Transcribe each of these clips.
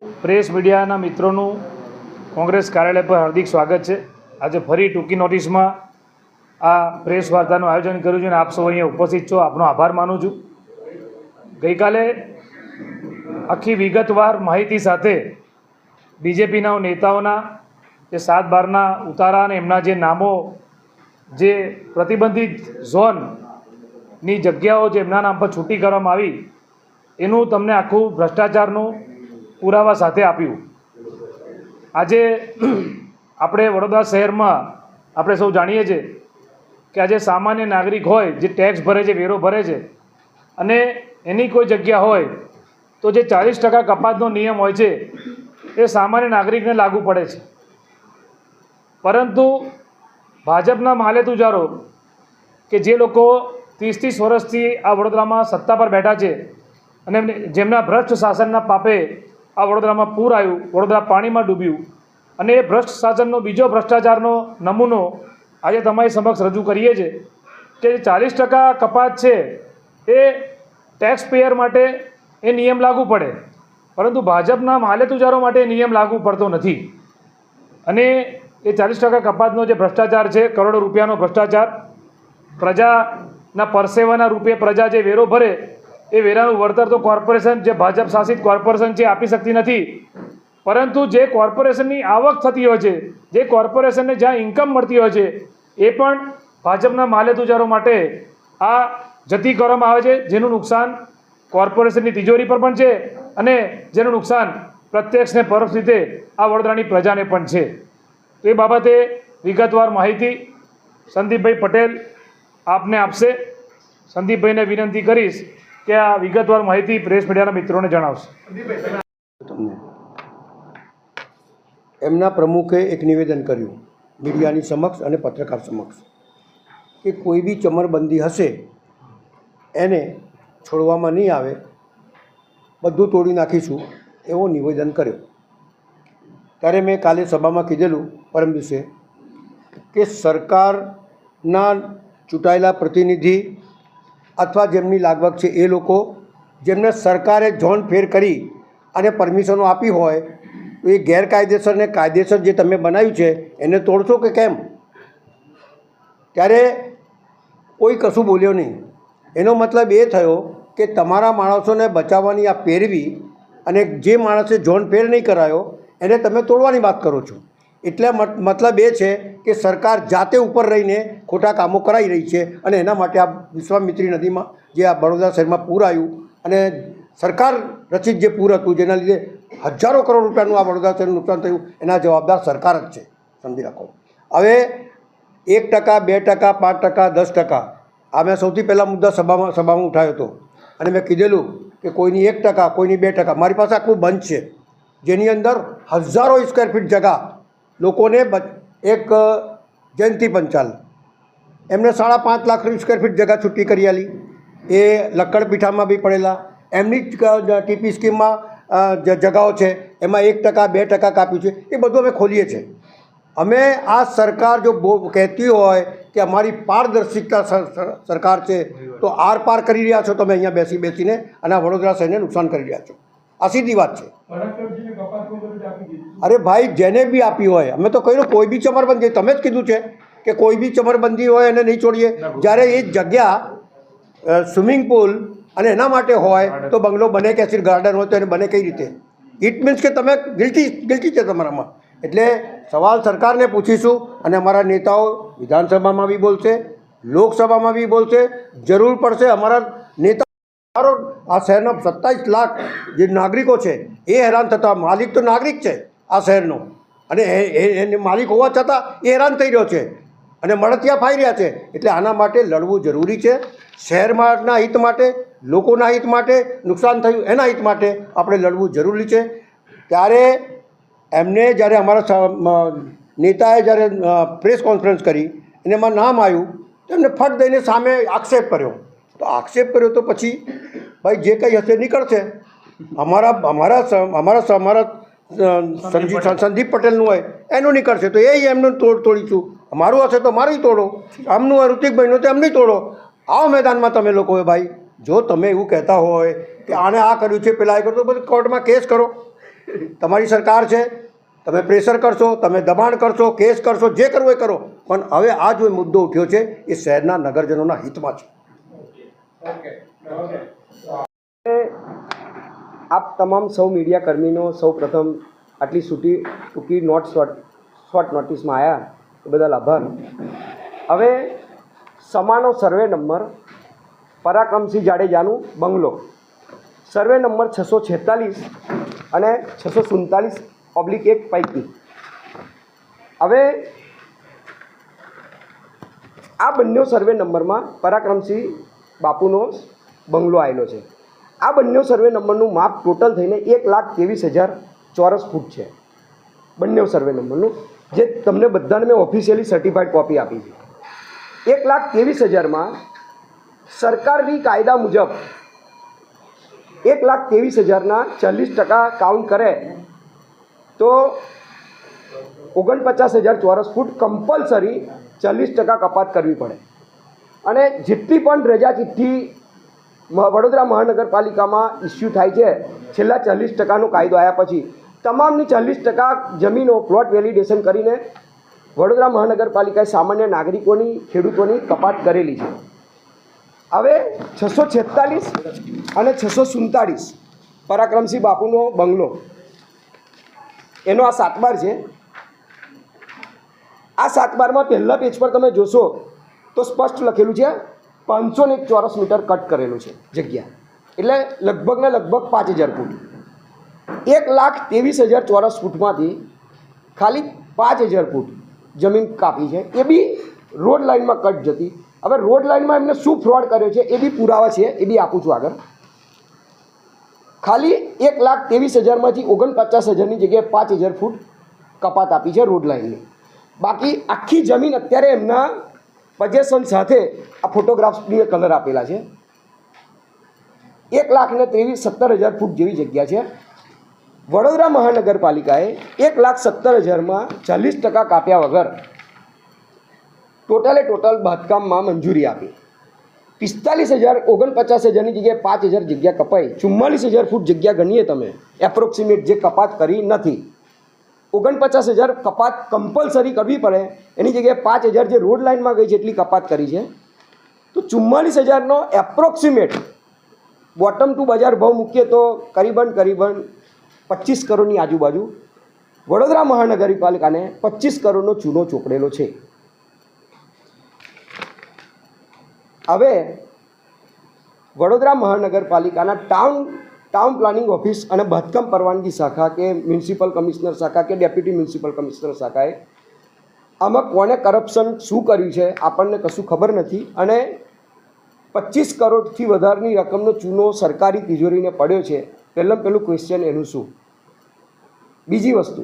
Press મીડિયાના મિત્રોનું કોંગ્રેસ કાર્યાલય પર હાર્દિક સ્વાગત છે। આજે ફરી ટૂંકી નોટિસમાં આ પ્રેસ વાર્તાનું આયોજન કર્યું છે અને આપ સૌ અહીંયા ઉપસ્થિત છો, આપનો આભાર માનું છું। ગઈકાલે આખી વિગતવાર માહિતી સાથે બીજેપીના નેતાઓના જે 7/12ના ઉતારા અને એમના જે નામો જે પ્રતિબંધિત ઝોનની જગ્યાઓ જે એમના નામ પર છૂટી કરવામાં આવી એનું તમને આખું ભ્રષ્ટાચારનું પુરાવા સાથે આપ્યું। આજે આપણે વડોદરા શહેરમાં આપણે સૌ જાણીએ છીએ કે આજે સામાન્ય નાગરિક હોય જે ટેક્સ ભરે છે, વેરો ભરે છે અને એની કોઈ જગ્યા હોય તો જે 40% કપાતનો નિયમ હોય છે એ સામાન્ય નાગરિકને લાગુ પડે છે, પરંતુ ભાજપના માલેતુજારો કે જે લોકો 30 વર્ષથી આ વડોદરામાં સત્તા પર બેઠા છે અને જેમના ભ્રષ્ટ શાસનના પાપે આ વડોદરામાં પૂર આવ્યું, વડોદરા પાણીમાં ડૂબ્યું અને એ ભ્રષ્ટ શાસનનો બીજો ભ્રષ્ટાચારનો નમૂનો આજે તમારી સમક્ષ રજૂ કરીએ છીએ કે 40% કપાત છે એ ટેક્સ પેયર માટે એ નિયમ લાગુ પડે, પરંતુ ભાજપના માલેતુજારો માટે એ નિયમ લાગુ પડતો નથી। અને એ 40% કપાતનો જે ભ્રષ્ટાચાર છે, કરોડો રૂપિયાનો ભ્રષ્ટાચાર, પ્રજાના પરસેવાના રૂપે પ્રજા જે વેરો ભરે એ વેરાનું વળતર તો કોર્પોરેશન, જે ભાજપ શાસિત કોર્પોરેશન છે, આપી શકતી નથી, પરંતુ જે કોર્પોરેશનની આવક થતી હોય છે, જે કોર્પોરેશનને જ્યાં ઇન્કમ મળતી હોય છે એ પણ ભાજપના માલેતુજારો માટે આ જતી કરવામાં આવે છે, જેનું નુકસાન કોર્પોરેશનની તિજોરી પર પણ છે અને જેનું નુકસાન પ્રત્યક્ષ ને પરોક્ષ રીતે આ વડોદરાની પ્રજાને પણ છે। તો એ બાબતે વિગતવાર માહિતી સંદીપભાઈ પટેલ આપને આપશે। સંદીપભાઈને વિનંતી કરીશ કે આ વિગતવાર માહિતી પ્રેસ મીડિયાના મિત્રોને જણાવશે। તમને એમના પ્રમુખે એક નિવેદન કર્યું મીડિયાની સમક્ષ અને પત્રકાર સમક્ષ કે કોઈ બી ચમરબંધી હશે એને છોડવામાં નહીં આવે, બધું તોડી નાખીશું એવો નિવેદન કર્યો। ત્યારે મેં કાલે સભામાં કીધેલું પરમ દિવસે કે સરકારના ચૂંટાયેલા પ્રતિનિધિ અથવા જેમની લાગવગ છે એ લોકો જેમને સરકારે ઝોન ફેર કરી અને પરમિશનો આપી હોય તો એ ગેરકાયદેસર ને કાયદેસર જે તમે બનાવ્યું છે એને તોડશો કે કેમ? ત્યારે કોઈ કશું બોલ્યો નહીં। એનો મતલબ એ થયો કે તમારા માણસોને બચાવવાની આ પેરવી અને જે માણસે ઝોન ફેર નહીં કરાયો એને તમે તોડવાની વાત કરો છો। એટલે મતલબ એ છે કે સરકાર જાતે ઉપર રહીને ખોટા કામો કરાવી રહી છે અને એના માટે આ વિશ્વામિત્રી નદીમાં જે આ વડોદરા શહેરમાં પૂર આવ્યું અને સરકાર રચિત જે પૂર હતું જેના લીધે હજારો કરોડ રૂપિયાનું આ વડોદરા શહેરનું નુકસાન થયું, એના જવાબદાર સરકાર જ છે, સમજી રાખો। હવે 1%, 2%, 5%, 10% આ મેં સૌથી પહેલાં મુદ્દા સભામાં ઉઠાવ્યો હતો અને મેં કીધેલું કે કોઈની 1%, કોઈની 2%, મારી પાસે આખું બંચ છે જેની અંદર હજારો સ્ક્વેર ફીટ જગા લોકોને એક જયંતિ પંચાલ એમને 5.5 લાખ સ્ક્વેર ફીટ જગા છૂટી કરી આલી, એ લક્કડપીઠામાં બી પડેલા એમની જ ટીપી સ્કીમમાં જગાઓ છે એમાં 1%, 2% કાપ્યું છે, એ બધું અમે ખોલીએ છીએ। અમે આ સરકાર જો કહેતી હોય કે અમારી પારદર્શિતા સરકાર છે તો આર પાર કરી રહ્યા છો તમે અહીંયા બેસીને અને આ વડોદરા શહેરને નુકસાન કરી રહ્યા છો, આ સીધી વાત છે। અરે ભાઈ, જેને બી આપી હોય, અમે તો કહ્યું કોઈ બી ચમરબંધી, તમે જ કીધું છે કે કોઈ બી ચમરબંધી હોય એને નહીં છોડીએ, જ્યારે એ જગ્યા સ્વિમિંગ પુલ અને એના માટે હોય તો બંગલો બને કે એસિડ ગાર્ડન હોય તો એને બને કઈ રીતે? ઇટ મીન્સ કે તમે ગિલ્ટી છે તમારામાં। એટલે સવાલ સરકારને પૂછીશું અને અમારા નેતાઓ વિધાનસભામાં બી બોલશે, લોકસભામાં બી બોલશે, જરૂર પડશે અમારા નેતા આ શહેરના 27 લાખ જે નાગરિકો છે એ હેરાન થતા, માલિક તો નાગરિક છે આ શહેરનો અને એને માલિક હોવા છતાં એ હેરાન થઈ રહ્યો છે અને મળતિયા ફાઈ રહ્યા છે। એટલે આના માટે લડવું જરૂરી છે, શહેરના હિત માટે, લોકોના હિત માટે, નુકસાન થયું એના હિત માટે આપણે લડવું જરૂરી છે। ત્યારે એમને જ્યારે અમારા નેતાએ જ્યારે પ્રેસ કોન્ફરન્સ કરી અને એમાં નામ આવ્યું તો એમને ફટ દઈને સામે આક્ષેપ કર્યો, તો આક્ષેપ કર્યો તો પછી ભાઈ જે કંઈ હશે નીકળશે। અમારા સંદીપ પટેલનું હોય એનું નીકળશે તો એ એમનું તોડીશું, અમારું હશે તો મારું તોડો, આમનું હોય ઋતિકભાઈનું તો એમનું તોડો। આવો મેદાનમાં તમે લોકોએ ભાઈ, જો તમે એવું કહેતા હોય કે આને આ કર્યું છે પેલા એ કર્યું તો બધું કોર્ટમાં કેસ કરો, તમારી સરકાર છે, તમે પ્રેશર કરશો, તમે દબાણ કરશો, કેસ કરશો, જે કરવો એ કરો, પણ હવે આ જો મુદ્દો ઉઠ્યો છે એ શહેરના નગરજનોના હિતમાં છે. આપ તમામ સૌ મીડિયા કર્મીનો સૌ પ્રથમ આટલી ટૂંકી શોર્ટ નોટિસમાં આવ્યા એ બદલ આભાર. હવે સમાનો સર્વે નંબર પરાક્રમસિંહ જાડેજાનું બંગલો સર્વે નંબર 646 અને 647/1 પૈકી હવે આ બંને સર્વે નંબરમાં પરાક્રમસિંહ બાપુનો બંગલો આવેલો છે. આ બંને સર્વે નંબરનું માપ ટોટલ થઈને 1,23,000 ચોરસ ફૂટ છે. બંને સર્વે નંબરનું જે તમને બધાને મેં ઓફિશિયલી સર્ટિફાઈડ કોપી આપી છે. 1,23,000માં સરકારની કાયદા મુજબ 1,23,000ના 40% કાઉન્ટ કરે તો 49,000 ચોરસ ફૂટ કમ્પલસરી 40% કપાત કરવી પડે. અને જેટલી પણ રજા ચિઠ્ઠી વડોદરા મહાનગરપાલિકામાં ઇસ્યુ થાય છે છેલ્લા 40%નો કાયદો આવ્યા પછી તમામની 40% જમીનો પ્લોટ વેલિડેશન કરીને વડોદરા મહાનગરપાલિકાએ સામાન્ય નાગરિકોની ખેડૂતોની કપાત કરેલી છે. હવે 646 અને 647 પરાક્રમસિંહ બાપુનો બંગલો એનો આ 7 બાર છે. આ 7 બારમાં પહેલા પેજ પર તમે જોશો તો સ્પષ્ટ લખેલું છે 501 ચોરસ મીટર કટ કરેલું છે જગ્યા, એટલે લગભગ 5,000 ફૂટ. 1,23,000 ચોરસ ફૂટમાંથી ખાલી 5,000 ફૂટ જમીન કાપી છે, એ બી રોડ લાઇનમાં કટ જતી. હવે રોડ લાઇનમાં એમને શું ફ્રોડ કર્યો છે એ બી પુરાવા છે, એ બી આપું છું આગળ. ખાલી 1,23,000માંથી 49,000ની જગ્યાએ 5,000 ફૂટ કપાત આપી છે રોડ લાઇનની. બાકી આખી જમીન અત્યારે એમના પજેશન સાથે આ ફોટોગ્રાફ્સની કલર આપેલા છે. 1,17,000 ફૂટ જેવી જગ્યા છે. વડોદરા મહાનગરપાલિકાએ 1,17,000માં 40% કાપ્યા વગર ટોટલ બાંધકામમાં મંજૂરી આપી. 45,000 49,000ની જગ્યાએ 5,000 જગ્યા કપાઈ. 44,000 ફૂટ જગ્યા ગણીએ તમે એપ્રોક્સિમેટ, જે કપાત કરી નથી. 49,000 કપાત કમ્પલસરી કરવી પડે, એની જગ્યાએ 5,000 જે રોડ લાઇનમાં ગઈ છે એટલી કપાત કરી છે. તો 44,000નો એપ્રોક્સિમેટ બોટમ ટુ બજાર ભાવ મૂકીએ તો કરીબન 25 કરોડની આજુબાજુ વડોદરા મહાનગરપાલિકાને 25 કરોડનો ચૂનો ચોપડેલો છે. હવે વડોદરા મહાનગરપાલિકાના ટાઉન પ્લાનિંગ ઓફિસ અને બાંધકામ પરવાનગી શાખા કે મ્યુનિસિપલ કમિશનર શાખા કે ડેપ્યુટી મ્યુનિસિપલ કમિશનર શાખાએ આમાં કોને કરપ્શન શું કર્યું છે આપણને કશું ખબર નથી. અને 25 કરોડથી વધારની રકમનો ચૂનો સરકારી તિજોરીને પડ્યો છે. પહેલું ક્વેશ્ચન એનું શું? બીજી વસ્તુ,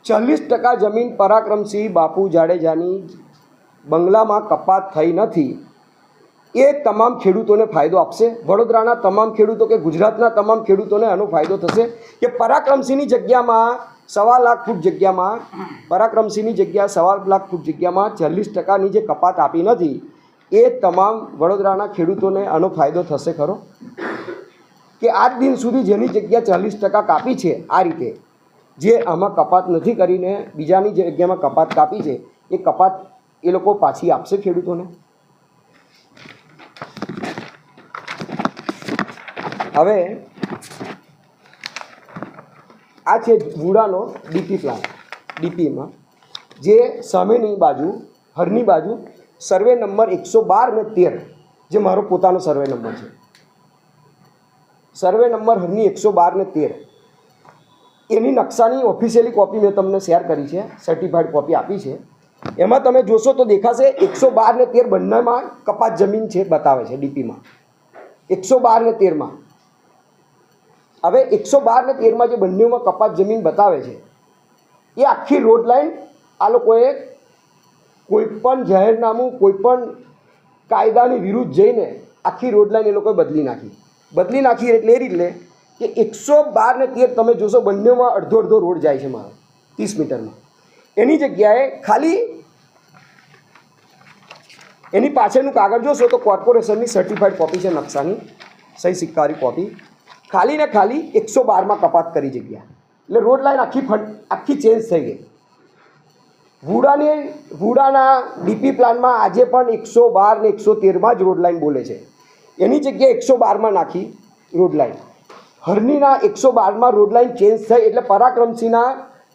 40% જમીન પરાક્રમસિંહ બાપુ જાડેજાની બંગલામાં કપાત થઈ નથી. એ તમામ ખેડૂતોને ફાયદો આપશે. વડોદરાના તમામ ખેડૂતો કે ગુજરાતના તમામ ખેડૂતોને આનો ફાયદો થશે કે પરાક્રમસિંહની જગ્યામાં 1,25,000 ફૂટ જગ્યામાં 1,25,000 ફૂટ જગ્યામાં 40%ની જે કપાત આપી નથી એ તમામ વડોદરાના ખેડૂતોને આનો ફાયદો થશે ખરો? કે આજ દિન સુધી જેની જગ્યા 40% કાપી છે આ રીતે, જે આમાં કપાત નથી કરીને બીજાની જગ્યામાં કપાત કાપી છે, એ કપાત એ લોકો પાછી આપશે ખેડૂતોને? હવે આ છે વુડાનો ડીપી પ્લાન. ડીપીમાં જે સામેની બાજુ હરની બાજુ સર્વે નંબર 112 અને 13 જે મારો પોતાનો સર્વે નંબર છે, સર્વે નંબર હરની 112 અને 13 એની નકશાની ઓફિશિયલી કોપી મેં તમને શેર કરી છે, સર્ટિફાઈડ કોપી આપી છે. એમાં તમે જોશો તો દેખાશે 112 અને 13 બંનેમાં કપાત જમીન છે બતાવે છે ડીપીમાં. 112 અને 13માં હવે 112 અને 13માં જે બંનેમાં કપાત જમીન બતાવે છે એ આખી રોડ લાઈન આ લોકોએ કોઈપણ જાહેરનામું કોઈપણ કાયદાની વિરુદ્ધ જઈને આખી રોડ લાઈન એ લોકોએ બદલી નાખી એટલે એ રીતે કે 112 અને 13 તમે જોશો બંનેમાં અડધો રોડ જાય છે મારો 30 મીટરમાં. એની જગ્યાએ ખાલી એની પાછળનું કાગળ જોશો તો કોર્પોરેશનની સર્ટિફાઈડ કોપી છે, નકશાની સહી સિક્કાવાળી કોપી. ખાલી ને ખાલી 112માં કપાત કરી જગ્યા, એટલે રોડ લાઈન આખી ચેન્જ થઈ ગઈ. વુડાના ડીપી પ્લાનમાં આજે પણ 112 ને 113માં જ રોડ લાઈન બોલે છે. એની જગ્યાએ 112માં નાખી રોડ લાઈન. હરણીના 112માં રોડ લાઈન ચેન્જ થઈ એટલે પરાક્રમસિંહના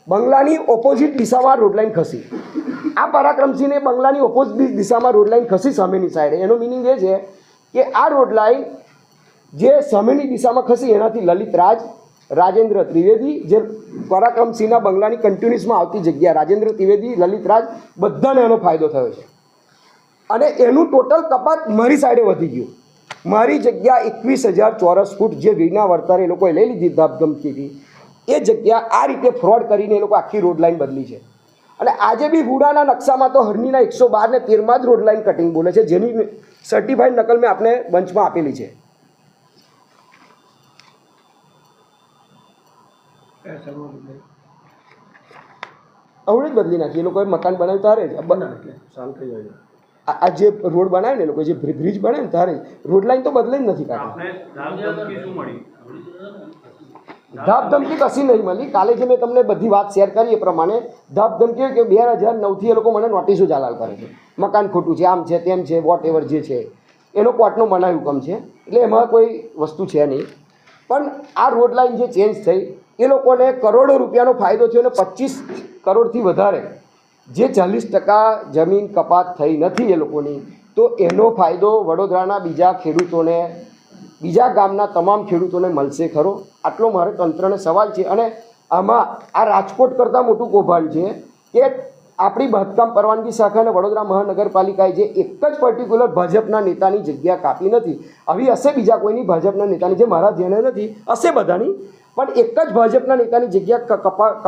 બંગલાની ઓપોઝિટ દિશામાં રોડ લાઈન ખસી. આ પરાક્રમસિંહને બંગલાની ઓપોઝિટ દિશામાં રોડ લાઈન ખસી સામેની સાઈડે. એનો મિનિંગ એ છે કે આ રોડ લાઈન જે સામેની દિશામાં ખસી એનાથી લલિત રાજેન્દ્ર ત્રિવેદી, જે પરાક્રમસિંહના બંગલાની કન્ટિન્યુઅસમાં આવતી જગ્યા, રાજેન્દ્ર ત્રિવેદી, લલિત રાજ, બધાને એનો ફાયદો થયો છે. અને એનું ટોટલ કપાત મારી સાઈડે વધી ગયું. મારી જગ્યા 21,000 ચોરસ ફૂટ જે વિના વર્તારે એ લોકોએ લઈ લીધી ધમધમકીથી, એ જગ્યા આ રીતે ફ્રોડ કરીને એ લોકો આખી રોડ લાઈન બદલી છે. અને આજે બી વુડાના નકશામાં તો હરણીના 112 ને 13માં જ રોડ લાઈન કટિંગ બોલે છે, જેની સર્ટિફાઈડ નકલ મેં આપને બંચમાં આપેલી છે. અવડે જ બદલી નાખી. એ લોકોએ મકાન બનાવ્યું તારે જ આ જે રોડ બનાવે ને, એ લોકો જે બ્રિજ બનાવે ને તારે રોડ લાઈન તો બદલે જ નથી કાઢી. ધાપધમકી કશી નહીં મળી. કાલે જે મેં તમને બધી વાત શેર કરી એ પ્રમાણે ધાપધમકી કે 2009થી એ લોકો મને નોટિસો ચાલાલ કરે છે, મકાન ખોટું છે, આમ છે, તેમ છે, વોટ એવર જે છે એનો કોર્ટનો મનાઈ હુકમ છે. એટલે એમાં કોઈ વસ્તુ છે નહીં. પણ આ રોડ લાઈન જે ચેન્જ થઈ એ લોકોને કરોડો રૂપિયાનો ફાયદો થયો અને 25 કરોડથી વધારે જે 40% જમીન કપાત થઈ નથી એ લોકોની, તો એનો ફાયદો વડોદરાના બીજા ખેડૂતોને, બીજા ગામના તમામ ખેડૂતોને મળશે ખરો? આટલો મારે તંત્રને સવાલ છે. અને આમાં આ રાજકોટ કરતાં મોટું કૌભાંડ છે કે આપણી બાંધકામ પરવાનગી શાખા અને વડોદરા મહાનગરપાલિકાએ જે એક જ પર્ટિક્યુલર ભાજપના નેતાની જગ્યા કાપી નથી, આવી હશે બીજા કોઈની ભાજપના નેતાની, જે મારા ધ્યાને નથી, હશે બધાની, પણ એક જ ભાજપના નેતાની જગ્યા કપાત